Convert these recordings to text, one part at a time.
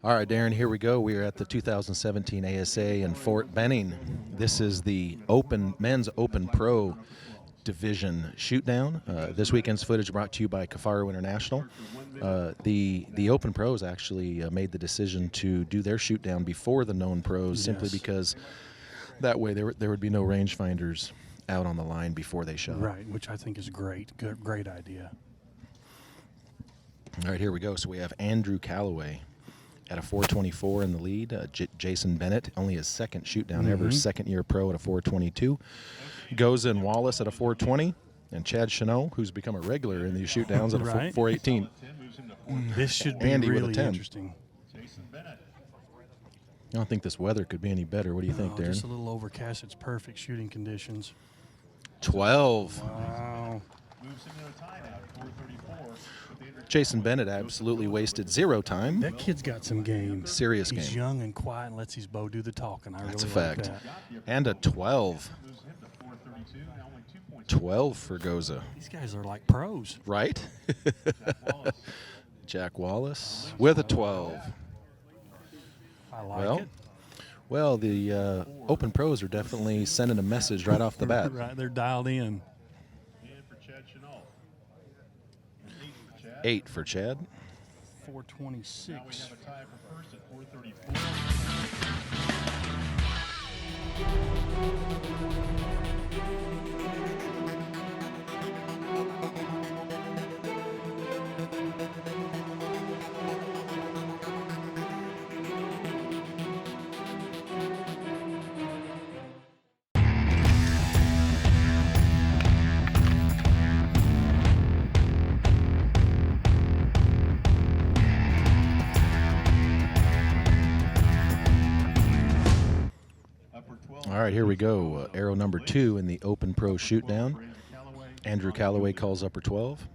All right, Darren, here we go. We are at the 2017 ASA in Fort Benning. This is the men's Open Pro Division shootdown. This weekend's footage brought to you by Cafaro International. The Open Pros actually made the decision to do their shootdown before the known pros, simply because that way there would be no rangefinders out on the line before they shot. Right, which I think is great. Great idea. All right, here we go. So we have Andrew Calloway at a 424 in the lead. Jason Bennett, only his second shootdown ever, second-year pro at a 422. Goza and Wallace at a 420. And Chad Chanot, who's become a regular in these shootdowns, at a 418. This should be Andy really with a 10. interesting. I don't think this weather could be any better. What do you think, Darren? Just a little overcast. It's perfect shooting conditions. 12. Wow. Jason Bennett absolutely wasted 0 time. That kid's got some game. Serious He's game. young and quiet and lets his bow do the talking. That's really a like fact. that. And a 12. 12 for Goza. These guys are like pros. Right? Jack Wallace with a 12. I like it. Well, the Open Pros are definitely sending a message right off the bat. Right, they're dialed in. 8 for Chad. 426. All right, here we go. Arrow number 2 in the Open Pro shootdown. Andrew Calloway calls upper 12.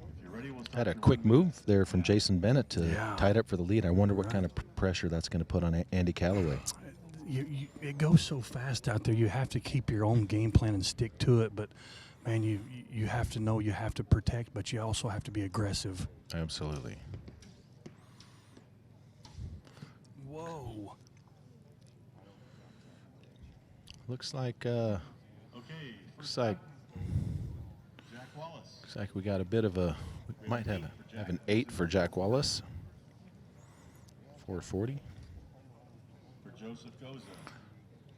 Had a quick move there from Jason Bennett to tie it up for the lead. I wonder what kind of pressure that's going to put on Andy Calloway. It goes so fast out there. You have to keep your own game plan and stick to it. But, man, you have to know you have to protect, but you also have to be aggressive. Absolutely. Whoa. Looks like we got a bit of a, we might have an 8 for Jack Wallace. 440.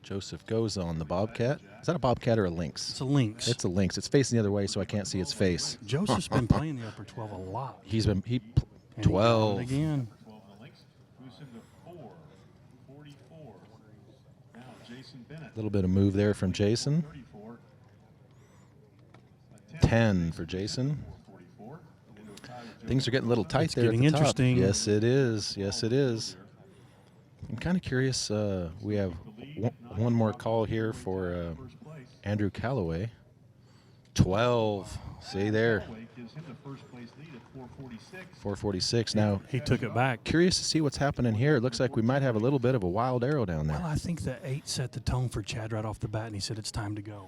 Joseph Goza on the Bobcat. Is that a Bobcat or a Lynx? It's a Lynx. It's a Lynx. It's facing the other way, so I can't see its face. Joseph's been playing the upper 12 a lot. He 12 12 again. A little bit of move there from Jason. 10 for Jason. Things are getting a little tight there at the top. Interesting. Yes, it is. Yes, it is. I'm kind of curious. We have one more call here for Andrew Calloway. 12. See there. 446. Now He took it back. curious to see what's happening here. It looks like we might have a little bit of a wild arrow down there. Well, I think the 8 set the tone for Chad right off the bat, and he said it's time to go.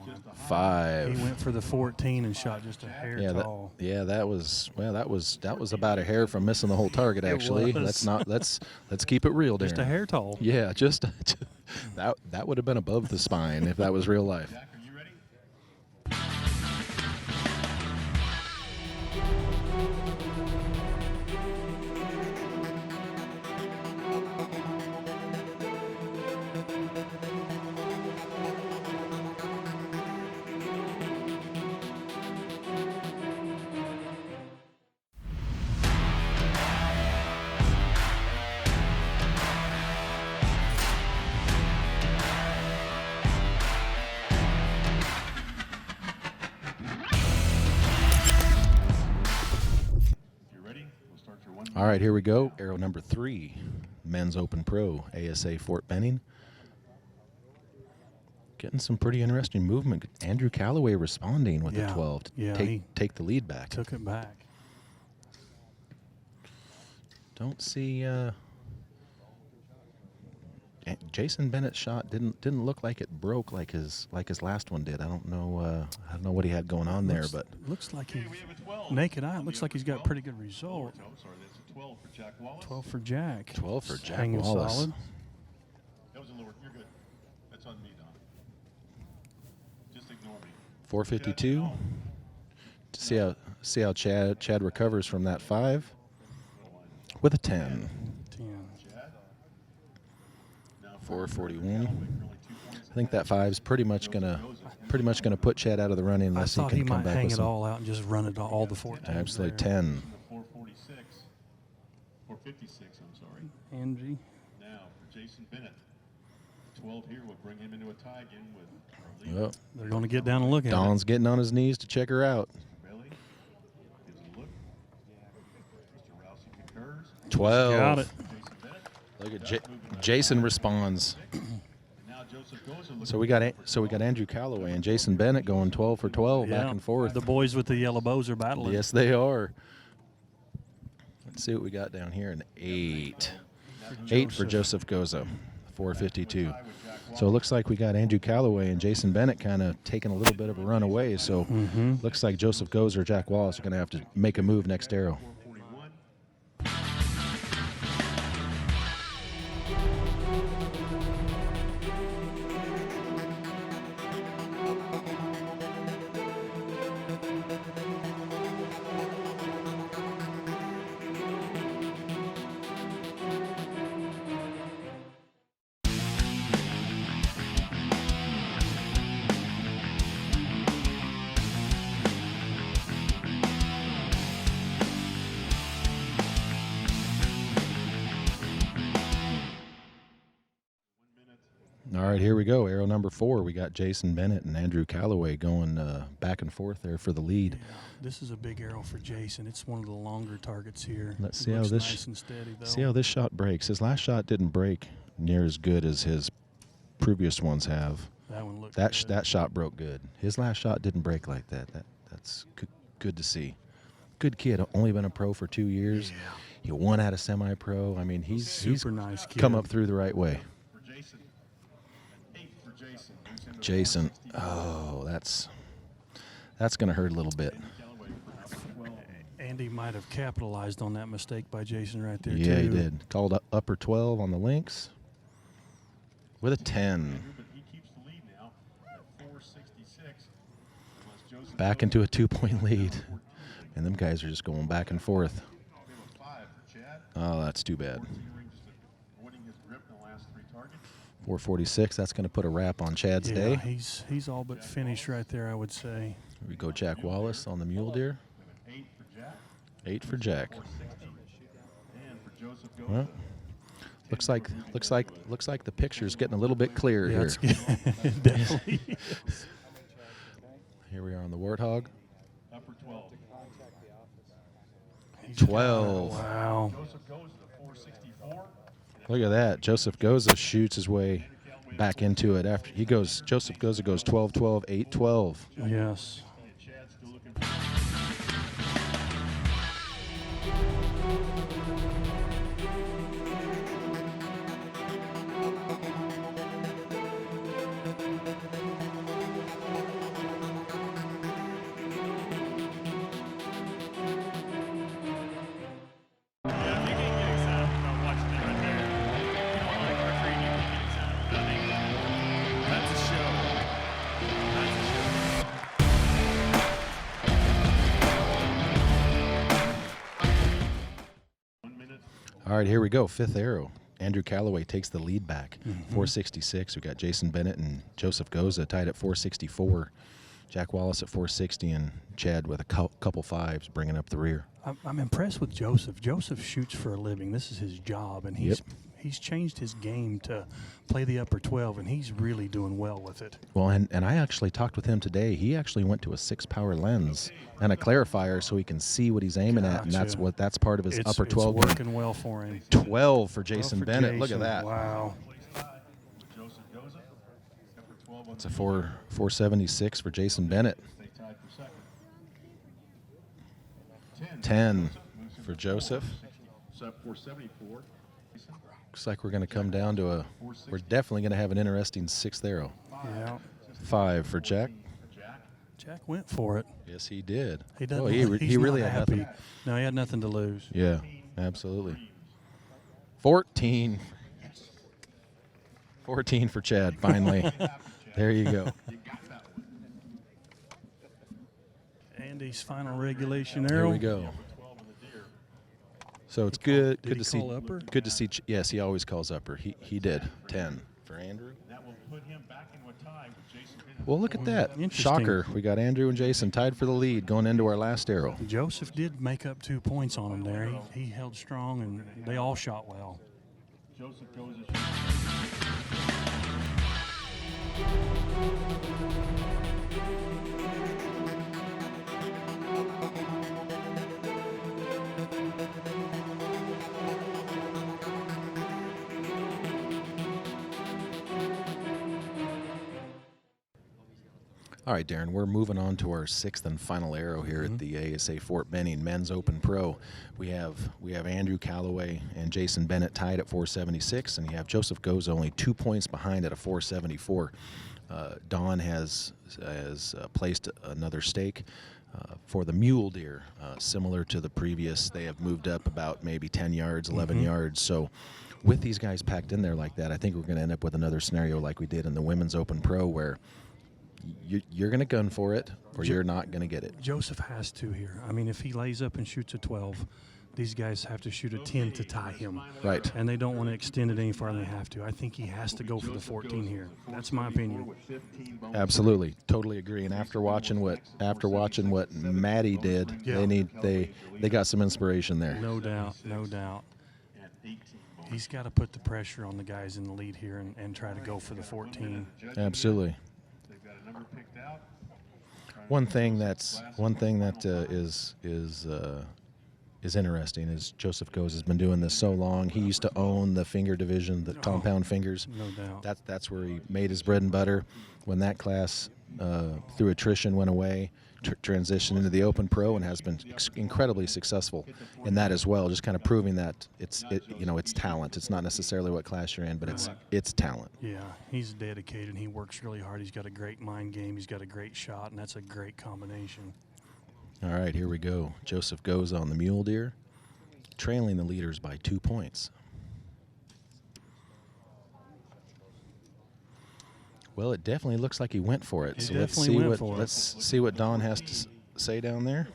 5. He went for the 14 and shot just a hair tall. That was about a hair from missing the whole target. Actually, was. let's keep it real, Darren. Just a hair tall. Yeah, just that would have been above the spine if that was real life. All right, here we go. Arrow number 3, Men's Open Pro, ASA Fort Benning. Getting some pretty interesting movement. Andrew Calloway responding with the 12 to take the lead back. Took it back. Don't see Jason Bennett's shot didn't look like it broke like his last one did. I don't know what he had going on there, but looks like he naked eye. It looks like he's got a pretty good result. 12 for Jack Wallace. 12 for Jack. 12 for Jack Hanging Wallace. solid. That was a lower. You're good. That's on me, Don. Just ignore me. 452. See how Chad recovers from that 5 with a 10. 10. 441. I think that 5's pretty much gonna put Chad out of the running I unless he thought can he come might back hang with it some. all out and just run it all the 14. Absolutely 10. 446. 456, I'm sorry. Angie. Now for Jason Bennett. 12 here will bring him into a tie again with Arlene. Oh, They're going to get down and look at Don's getting on his knees to check her out. Belly gives it a look. Mr. Rousey concurs. 12. Got it. Jason Bennett. Look at Jason responds. And now Joseph Goza looking So we got Andrew Calloway and Jason Bennett going 12 for 12 it. back and forth. The boys with the yellow bows are battling. Yes, they are. Let's see what we got down here. An 8. 8 for Joseph Goza. 452. So it looks like we got Andrew Calloway and Jason Bennett kind of taking a little bit of a run away. So looks like Joseph Goza or Jack Wallace are going to have to make a move next arrow. 441. All right, here we go. Arrow number 4. We got Jason Bennett and Andrew Calloway going back and forth there for the lead. Yeah, this is a big arrow for Jason. It's one of the longer targets here. Let's It see how looks this nice and steady, though. see how this shot breaks. His last shot didn't break near as good as his previous ones have. That one looked That good. that shot broke good. His last shot didn't break like that. That's good to see. Good kid. Only been a pro for 2 years. Yeah. He won out of semi-pro. I mean, he's Super nice kid. come up through the right way. For Jason. An 8 for Jason. Moves him to Jason. 464. Oh, that's going to hurt a little bit. Callaway for 12. Andy might have capitalized on that mistake by Jason right there, Yeah, too. he did. Called upper 12 on the links with a 10. But he keeps the lead now at 466. Unless Joseph Back Goza into a 2-point lead. And them guys are just going back and forth. We have a 5 for Chad. Oh, that's too bad. 4-0, just avoiding his grip in the last 3 targets. 446. That's going to put a wrap on Chad's Yeah, day. he's all but finished right there, I would say. Here we go Jack Wallace on the mule deer. We have an 8 for Jack. 8 for Jack. 460. And for Joseph Goza. Well, looks like the picture's getting a little bit clearer Yeah, here. it's good. Definitely. Here we are on the Warthog. Upper 12. He's got it. 12. Wow. Joseph Goza to 464. Look at that. Joseph Goza shoots his way back into it after he goes. Joseph Goza goes 12-12, 8-12. Yes. And Chad's still looking for Yeah, if you can get excited about watching it right there, if you don't like archery, you can get excited about it. That's a show. That's a show. All right, here we go. 5th arrow. Andrew Calloway takes the lead back. 466. We got Jason Bennett and Joseph Goza tied at 464. Jack Wallace at 460 and Chad with a couple 5s bringing up the rear. I'm impressed with Joseph. Joseph shoots for a living. This is his job, and he's changed his game to play the upper 12, and he's really doing well with it. Well, and I actually talked with him today. He actually went to a 6-power lens and a clarifier so he can see what he's aiming at, and Gotcha. that's part of his upper 12 It's game. working well for him. 12 for Jason Well, for Bennett. Look Jason. at that. Wow. Joseph Goza. Upper 12 on It's a 476 for Jason Bennett. Stay tied for second. 10 for Joseph. 474. Looks like we're going to come down to a. We're definitely going to have an interesting 6th arrow. Yeah. 5 for Jack. Jack went for it. Yes, he did. He doesn't. Oh, he he's really not had happy. nothing. No, he had nothing to lose. Yeah, Absolutely. 14. 14 for Chad, finally. There you go. Andy's final regulation There arrow. we go. So it's good. Did Good he to see. call upper? Good to see. Yes, he always calls upper. He did 10 for Andrew. That will put him back into a tie with Jason Bennett. Well, look at that. Interesting. Shocker. We got Andrew and Jason tied for the lead going into our last arrow. Joseph did make up 2 points on him there. He held strong, and they all shot well. Joseph goes All right, Darren, we're moving on to our 6th and final arrow here at the ASA Fort Benning Men's Open Pro. We have Andrew Calloway and Jason Bennett tied at 476, and you have Joseph Goza only 2 points behind at a 474. Don has placed another stake for the mule deer, similar to the previous. They have moved up about maybe 10 yards, 11 yards. So with these guys packed in there like that, I think we're going to end up with another scenario like we did in the Women's Open Pro, where you're going to gun for it or you're not going to get it. Joseph has to here. I mean, if he lays up and shoots a 12, these guys have to shoot a 10 to tie him. Right. And they don't want to extend it any farther than they have to. I think he has to go for the 14 here. That's my opinion. Absolutely, totally agree. And after watching what Maddie did, Yeah. they got some inspiration there. No doubt, no doubt. He's got to put the pressure on the guys in the lead here and try to go for the 14. Absolutely. They've got a number picked out. One thing that is interesting is Joseph Goza has been doing this so long. He used to own the finger division, the compound fingers. No doubt. That's where he made his bread and butter. When that class through attrition went away, transitioned into the Open Pro and has been incredibly successful in that as well. Just kind of proving that it's talent. It's not necessarily what class you're in, but it's talent. Yeah, he's dedicated. He works really hard. He's got a great mind game. He's got a great shot, and that's a great combination. All right, here we go. Joseph goes on the mule deer, trailing the leaders by 2 points. Well, it definitely looks like he went for it. So let's see what Don has to say down there.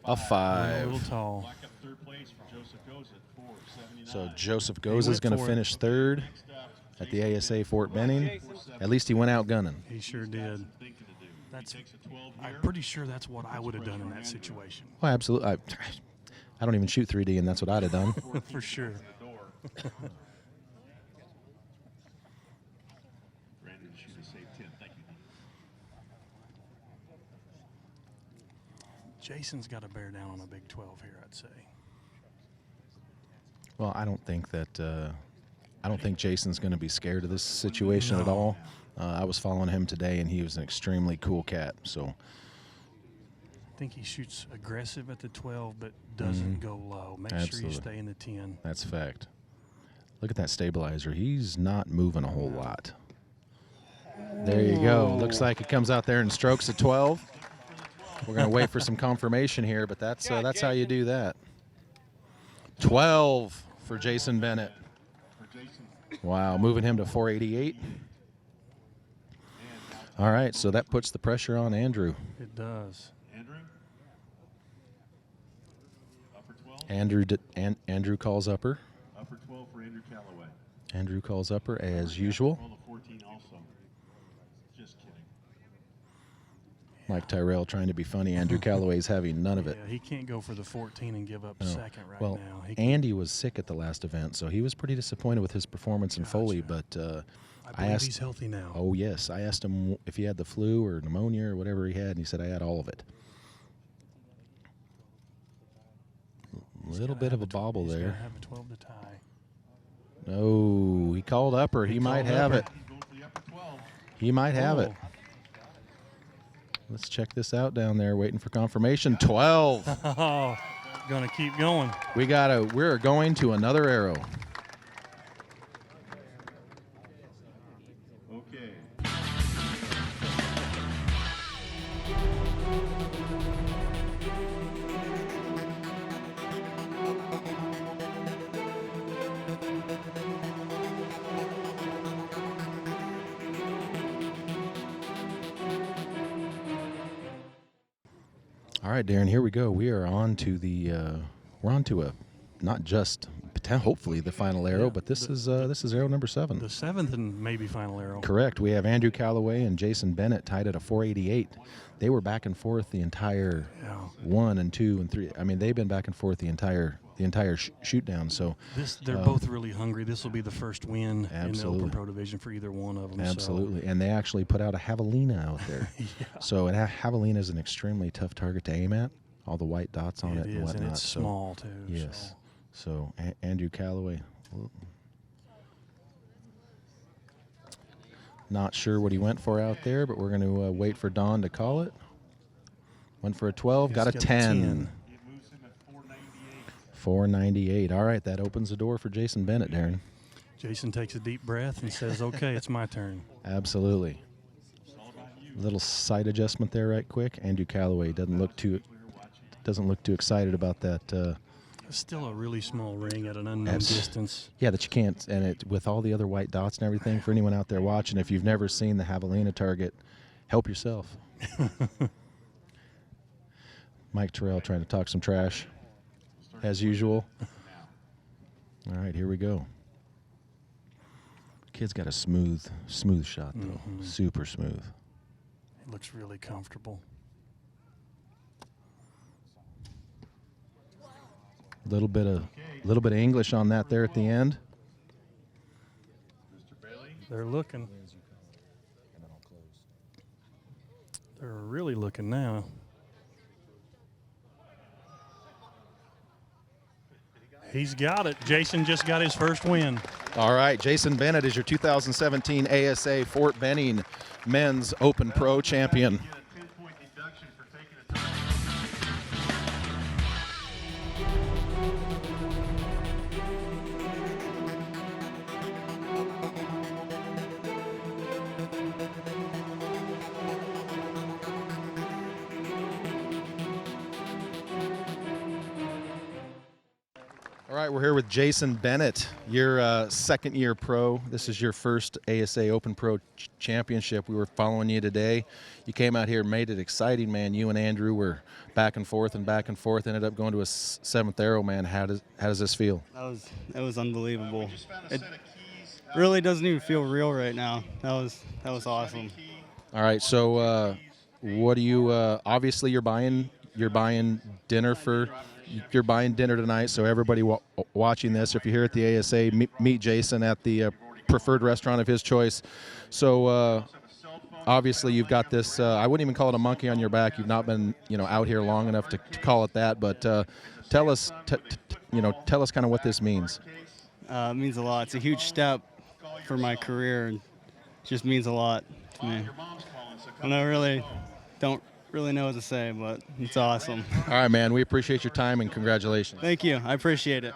A 5. A little tall. Back up third place for Joseph Goza at 479. So Joseph Goza is went going to for it. finish third at the ASA Fort Benning. At least he went out gunning. He sure did. Thinking to do. That's. Takes a 12 I'm here. pretty sure that's what I would have done in that situation. Well, absolutely. I don't even shoot 3D, and that's what I'd have done. For sure. Brandon shoot a safe 10. Thank you. Jason's got to bear down on a big 12 here, I'd say. Well, I don't think Jason's going to be scared of this situation at all. I was following him today, and he was an extremely cool cat. So I think he shoots aggressive at the 12, but doesn't go low. Make sure Absolutely. you stay in the 10. that's a fact. Look at that stabilizer. He's not moving a whole lot. There you go. Looks like he comes out there and strokes a 12. We're going to wait for some confirmation here, but that's how you do that. 12 for Jason Bennett. Wow, moving him to 488. All right, so that puts the pressure on Andrew. It does. Andrew? Upper 12? Andrew calls upper. Upper 12 for Andrew Calloway. Andrew calls upper as usual. Roll the 14 also. Just kidding. Mike Tyrell trying to be funny. Andrew Calloway's having none of it. Yeah, he can't go for the 14 and give up No. second right Well, now. He Andy was sick at the last event, so he was pretty disappointed with his performance in Foley. But I believe he's healthy now. Oh yes, I asked him if he had the flu or pneumonia or whatever he had, and he said I had all of it. A little bit of a bobble He's there. gotta have a 12 to tie. No, he called upper. He might called have upper. it. He's going for the upper 12. He might have it. Oh. Let's check this out down there, waiting for confirmation. 12. Oh, gonna keep going. We're going to another arrow. Okay. All right, Darren, here we go. We are on to the we're on to a not just hopefully the final arrow, but this is arrow number 7. The 7th and maybe final arrow. Correct. We have Andrew Calloway and Jason Bennett tied at a 488. They were back and forth the entire 1 and 2 and 3. I mean, they've been back and forth the entire shoot down. So they're both really hungry. This will be the first win in the Open Absolutely. Pro division for either one of them. Absolutely. And they actually put out a javelina out there. So a javelina is an extremely tough target to aim at. All the white dots on it, It and is, whatnot. and it's So, small too. yes. So Andrew Calloway. Not sure what he went for out there, but we're going to wait for Don to call it. Went for a 12, got a 10. It moves him at 498. 498. All right, that opens the door for Jason Bennett, Darren. Jason takes a deep breath and says, "Okay, it's my turn." Absolutely. Little sight adjustment there, right quick. Andrew Calloway doesn't look too excited about that. It's still a really small ring at an unknown distance. Yeah, that you can't, and it with all the other white dots and everything. For anyone out there watching, if you've never seen the javelina target, help yourself. Mike Terrell trying to talk some trash, as usual. All right, here we go. Kid's got a smooth shot though, super smooth. It looks really comfortable. Little bit of English on that there at the end. Mr. Bailey. They're looking. They're really looking now. He's got it. Jason just got his first win. All right, Jason Bennett is your 2017 ASA Fort Benning Men's Open Pro champion. Get a 10-point deduction for taking a time. All right, we're here with Jason Bennett, your second-year pro. This is your first ASA Open Pro championship. We were following you today. You came out here, made it exciting, man. You and Andrew were back and forth, ended up going to a 7th arrow, man. How does this feel? That was unbelievable. It really doesn't even feel real right now. That was awesome. All right, so what do you? Obviously, you're buying dinner tonight. So everybody watching this, if you're here at the ASA, meet Jason at the preferred restaurant of his choice. So obviously, you've got this. I wouldn't even call it a monkey on your back. You've not been out here long enough to call it that. But tell us kind of what this means. It means a lot. It's a huge step for my career, and it just means a lot to me. And I don't really know what to say, but it's awesome. All right, man. We appreciate your time and congratulations. Thank you. I appreciate it.